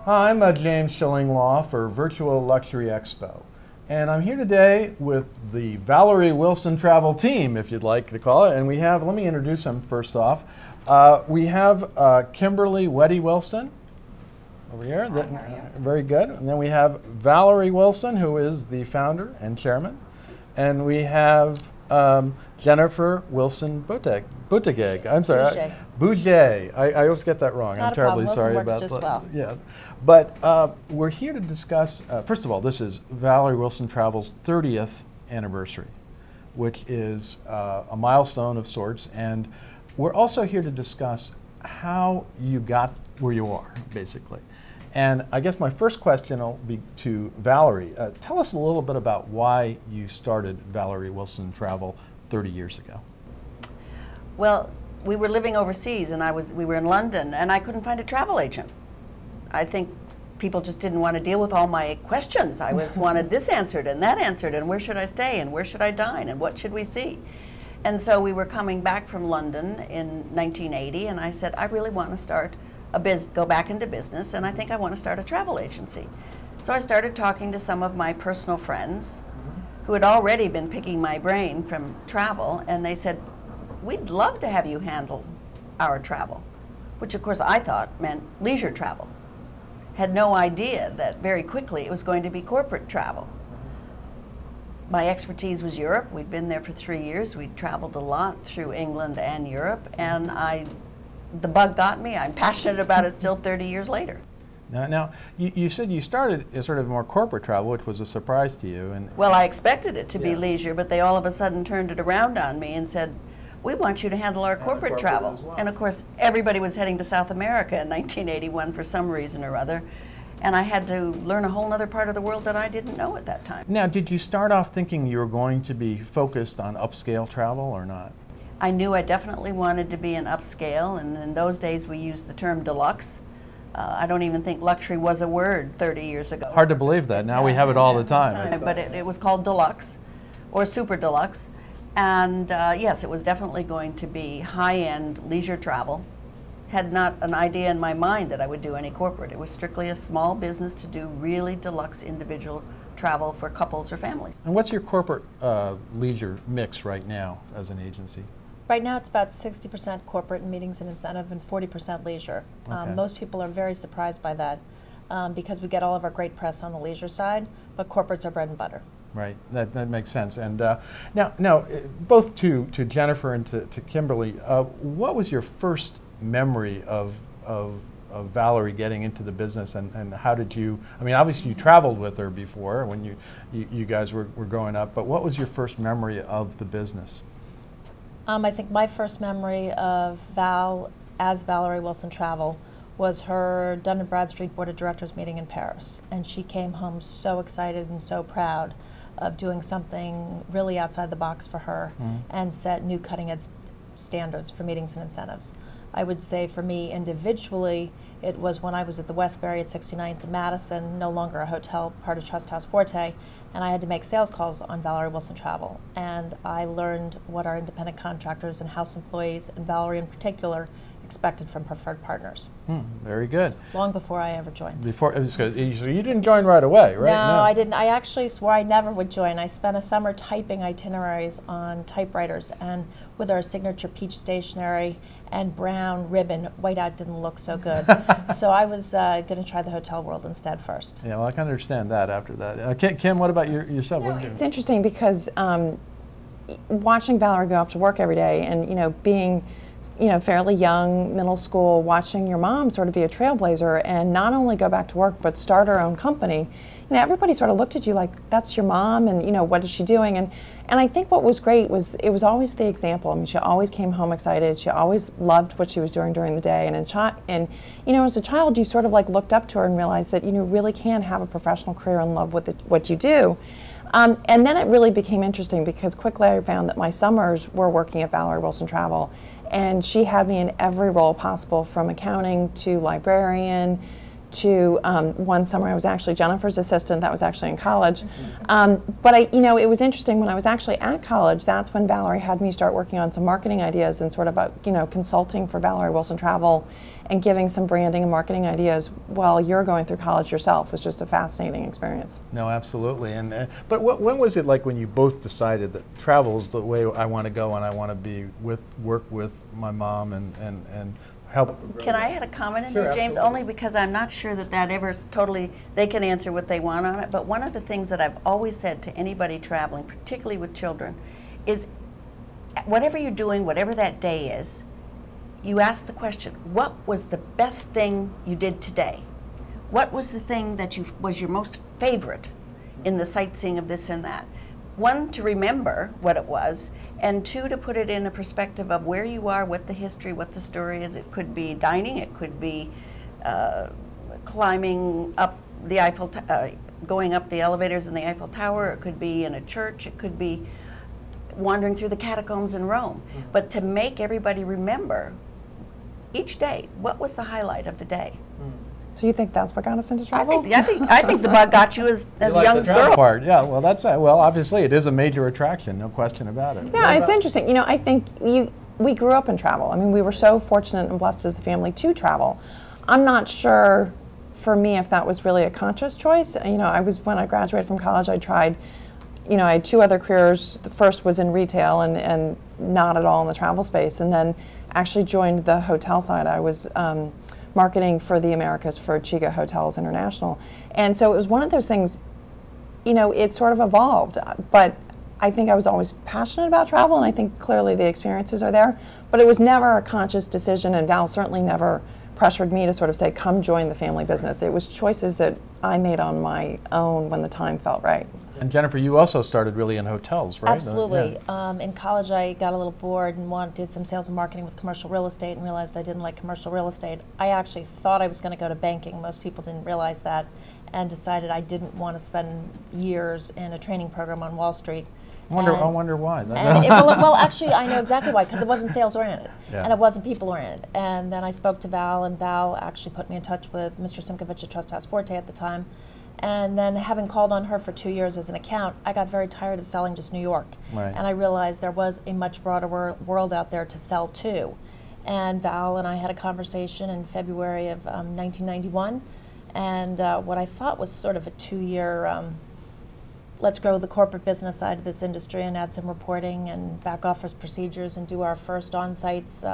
Hi, I'm James Schillinglaw for Virtual Luxury Expo. And I'm here today with the Valerie Wilson Travel team, if you'd like to call it. And we have, let me introduce them first off. We have Kimberly Weddy Wilson over here. Very good. And then we have Valerie Wilson, who is the founder and chairman. And we have Jennifer Wilson Buttigieg. I'm sorry. Bouget. I always get that wrong. Not I'm terribly Wilson sorry works about just that. well. Yeah. But we're here to discuss, first of all, this is Valerie Wilson Travel's 30th anniversary, which is a milestone of sorts. And we're also here to discuss how you got where you are, basically. And I guess my first question will be to Valerie. Tell us a little bit about why you started Valerie Wilson Travel 30 years ago. Well, we were living overseas, and we were in London, and I couldn't find a travel agent. I think people just didn't want to deal with all my questions. I wanted this answered and that answered, and where should I stay, and where should I dine, and what should we see? And so we were coming back from London in 1980, and I said, I really want to start go back into business, and I think I want to start a travel agency. So I started talking to some of my personal friends who had already been picking my brain from travel, and they said, we'd love to have you handle our travel, which of course I thought meant leisure travel. Had no idea that very quickly it was going to be corporate travel. My expertise was Europe. We'd been there for 3 years. We'd traveled a lot through England and Europe, and the bug got me. I'm passionate about it still 30 years later. Now you said you started as sort of more corporate travel, which was a surprise to you. And well, I expected it to be leisure, but they all of a sudden turned it around on me and said, we want you to handle our corporate travel. Well. And of course, everybody was heading to South America in 1981 for some reason or other. And I had to learn a whole other part of the world that I didn't know at that time. Now, did you start off thinking you were going to be focused on upscale travel or not? I knew I definitely wanted to be an upscale, and in those days we used the term deluxe. I don't even think luxury was a word 30 years ago. Hard to believe that. Now we have it all the time. But it was called deluxe or super deluxe. And yes, it was definitely going to be high-end leisure travel. Had not an idea in my mind that I would do any corporate. It was strictly a small business to do really deluxe individual travel for couples or families. And what's your corporate leisure mix right now as an agency? Right now it's about 60% corporate meetings and incentive and 40% leisure. Okay. Most people are very surprised by that because we get all of our great press on the leisure side, but corporates are bread and butter. Right, that makes sense. And now, both to Jennifer and to Kimberly, what was your first memory of Valerie getting into the business, and how did you, I mean, obviously you traveled with her before when you guys were growing up, but what was your first memory of the business? I think my first memory of Val as Valerie Wilson Travel was her Dun & Bradstreet Board of Directors meeting in Paris. And she came home so excited and so proud of doing something really outside the box for her and set new cutting-edge standards for meetings and incentives. I would say for me individually, it was when I was at the Westbury at 69th and Madison, no longer a hotel, part of Trust House Forte, and I had to make sales calls on Valerie Wilson Travel. And I learned what our independent contractors and house employees, and Valerie in particular, expected from preferred partners. Very good. Long before I ever joined. So you didn't join right away, right? No, I didn't. I actually swore I never would join. I spent a summer typing itineraries on typewriters, and with our signature peach stationery and brown ribbon, whiteout didn't look so good. So I was going to try the hotel world instead first. Yeah, well, I can understand that after that. Kim, what about yourself? No, it's interesting because watching Valerie go off to work every day, and being fairly young, middle school, watching your mom sort of be a trailblazer and not only go back to work but start her own company. Everybody sort of looked at you like, that's your mom, and what is she doing? And I think what was great was it was always the example. I mean, she always came home excited. She always loved what she was doing during the day. And as a child, you sort of like looked up to her and realized that you really can have a professional career and love what you do. And then it really became interesting because quickly I found that my summers were working at Valerie Wilson Travel. And she had me in every role possible, from accounting to librarian to one summer I was actually Jennifer's assistant. That was actually in college. But it was interesting when I was actually at college. That's when Valerie had me start working on some marketing ideas and sort of consulting for Valerie Wilson Travel and giving some branding and marketing ideas while you're going through college yourself. Was just a fascinating experience. No, absolutely. And but when was it like when you both decided that travel is the way I want to go and I want to work with my mom and help? Can I add a comment in Sure, there, James? absolutely. Only because I'm not sure that ever totally, they can answer what they want on it, but one of the things that I've always said to anybody traveling, particularly with children, is whatever you're doing, whatever that day is, you ask the question, what was the best thing you did today? What was the thing that was your most favorite in the sightseeing of this and that? One, to remember what it was, and two, to put it in a perspective of where you are, what the history, what the story is. It could be dining, it could be climbing up the going up the elevators in the Eiffel Tower, it could be in a church, it could be wandering through the catacombs in Rome. But to make everybody remember each day, what was the highlight of the day? So you think that's what got us into travel? I think the bug got you as like young the travel girls. part. Yeah, well, well, obviously it is a major attraction, no question about it. Yeah, it's interesting. I think we grew up in travel. I mean, we were so fortunate and blessed as a family to travel. I'm not sure for me if that was really a conscious choice. When I graduated from college, I tried, I had two other careers. The first was in retail and not at all in the travel space, and then actually joined the hotel side. I was marketing for the Americas for Chiga Hotels International. And so it was one of those things, it sort of evolved. But I think I was always passionate about travel, and I think clearly the experiences are there. But it was never a conscious decision, and Val certainly never pressured me to sort of say, come join the family business. It was choices that I made on my own when the time felt right. And Jennifer, you also started really in hotels, right? Absolutely. Yeah. In college, I got a little bored and did some sales and marketing with commercial real estate and realized I didn't like commercial real estate. I actually thought I was going to go to banking. Most people didn't realize that, and decided I didn't want to spend years in a training program on Wall Street. I wonder why. Well, actually, I know exactly why, because it wasn't sales-oriented, Yeah. and it wasn't people-oriented. And then I spoke to Val, and Val actually put me in touch with Mr. Simkovich at Trust House Forte at the time. And then having called on her for 2 years as an account, I got very tired of selling just New York. Right. And I realized there was a much broader world out there to sell to. And Val and I had a conversation in February of 1991, and what I thought was sort of a 2-year let's grow the corporate business side of this industry and add some reporting and back office procedures and do our first on-sites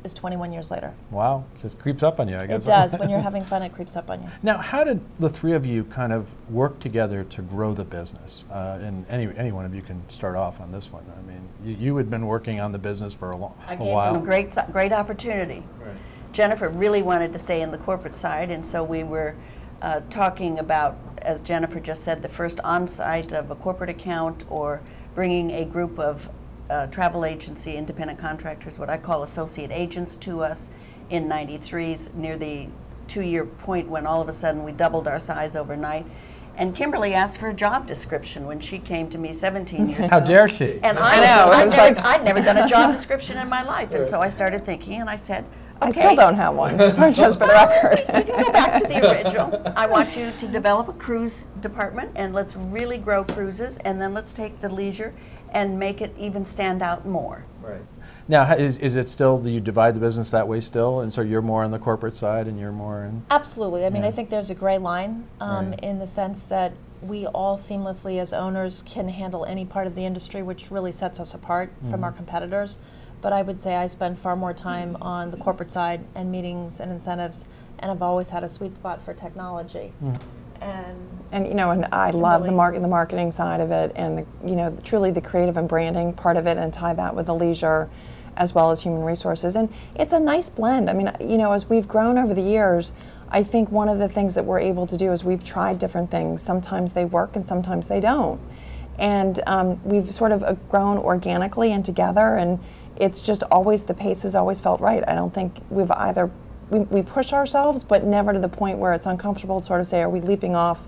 is 21 years later. Wow, it just creeps up on you, I guess. It does. When you're having fun, it creeps up on you. Now, how did the three of you kind of work together to grow the business? And any one of you can start off on this one. I mean, you had been working on the business for a while. I gave them a great opportunity. Right. Jennifer really wanted to stay in the corporate side, and so we were talking about, as Jennifer just said, the first on-site of a corporate account, or bringing a group of travel agency independent contractors, what I call associate agents, to us in '93, near the 2-year point when all of a sudden we doubled our size overnight. And Kimberly asked for a job description when she came to me 17 years ago. How dare she? And I know, it was I'd never done a job description in my life, and so I started thinking, and I said, okay. I still don't have one, just for the record. We can go back to the original. I want you to develop a cruise department, and let's really grow cruises, and then let's take the leisure and make it even stand out more. Right. Now, is it still, do you divide the business that way still? And so you're more on the corporate side and you're more in? Absolutely. I mean, Yeah. I think there's a gray line Right. in the sense that we all seamlessly as owners can handle any part of the industry, which really sets us apart from our competitors. But I would say I spend far more time on the corporate side and meetings and incentives, and I've always had a sweet spot for technology. And and I love the marketing side of it, and truly the creative and branding part of it, and tie that with the leisure as well as human resources. And it's a nice blend. I mean, as we've grown over the years, I think one of the things that we're able to do is we've tried different things. Sometimes they work and sometimes they don't. And we've sort of grown organically and together, and it's just always, the pace has always felt right. I don't think we've either, we push ourselves, but never to the point where it's uncomfortable to sort of say, are we leaping off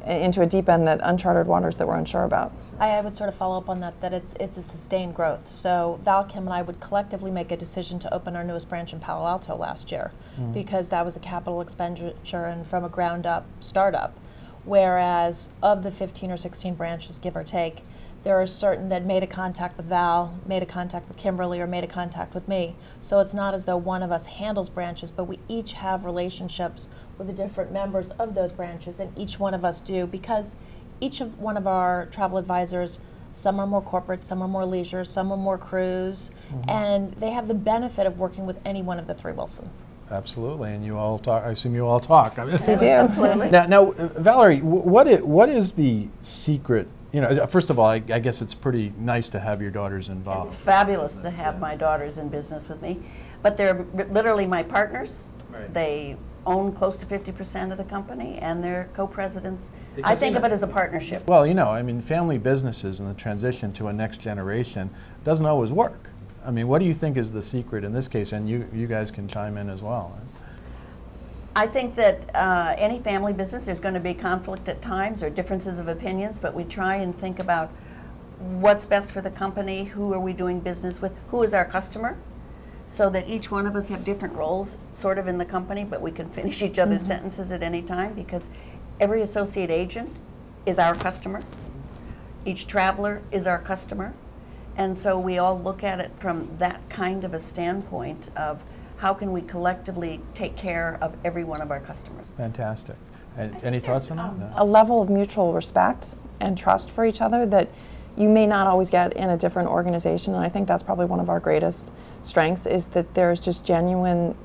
into a deep end, that uncharted waters that we're unsure about. I would sort of follow up on that, it's a sustained growth. So Val, Kim, and I would collectively make a decision to open our newest branch in Palo Alto last year because that was a capital expenditure and from a ground up startup. Whereas of the 15 or 16 branches, give or take, there are certain that made a contact with Val, made a contact with Kimberly, or made a contact with me. So it's not as though one of us handles branches, but we each have relationships with the different members of those branches, and each one of us do, because each of one of our travel advisors, some are more corporate, some are more leisure, some are more cruise, and they have the benefit of working with any one of the three Wilsons. Absolutely, and you all talk. I assume you all talk. We do. Absolutely. Now, Valerie, what is the secret? You know, first of all, I guess it's pretty nice to have your daughters involved. It's fabulous to have my daughters in business with me, but they're literally my partners. Right. They own close to 50% of the company, and they're co-presidents. I Because, think you of know, it as a partnership. Well, you know, I mean, family businesses and the transition to a next generation doesn't always work. I mean, what do you think is the secret in this case? And you guys can chime in as well. I think that any family business, there's going to be conflict at times or differences of opinions, but we try and think about what's best for the company, who are we doing business with, who is our customer, so that each one of us have different roles sort of in the company, but we can finish each other's sentences at any time, because every associate agent is our customer. Each traveler is our customer. And so we all look at it from that kind of a standpoint of how can we collectively take care of every one of our customers. Fantastic. And any thoughts on that? No? A level of mutual respect and trust for each other that you may not always get in a different organization, and I think that's probably one of our greatest strengths, is that there's just genuine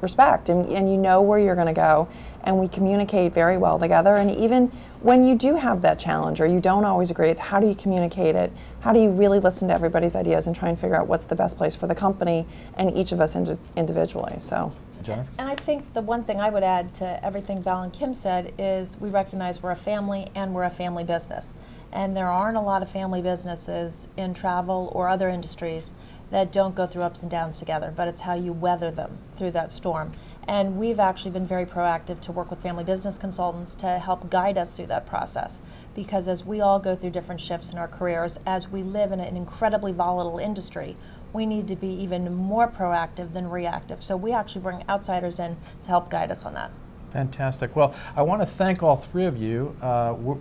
respect, and you know where you're going to go, and we communicate very well together. And even when you do have that challenge or you don't always agree, it's how do you communicate it? How do you really listen to everybody's ideas and try and figure out what's the best place for the company and each of us individually? So. Jennifer? And I think the one thing I would add to everything Val and Kim said is we recognize we're a family and we're a family business. And there aren't a lot of family businesses in travel or other industries that don't go through ups and downs together, but it's how you weather them through that storm. And we've actually been very proactive to work with family business consultants to help guide us through that process. Because as we all go through different shifts in our careers, as we live in an incredibly volatile industry, we need to be even more proactive than reactive. So we actually bring outsiders in to help guide us on that. Fantastic. Well, I want to thank all three of you.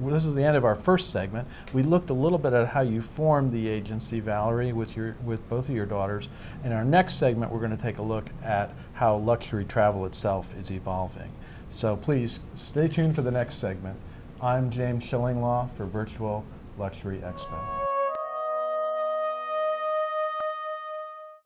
This is the end of our first segment. We looked a little bit at how you formed the agency, Valerie, with both of your daughters. In our next segment, we're going to take a look at how luxury travel itself is evolving. So please stay tuned for the next segment. I'm James Schillinglaw for Virtual Luxury Expo.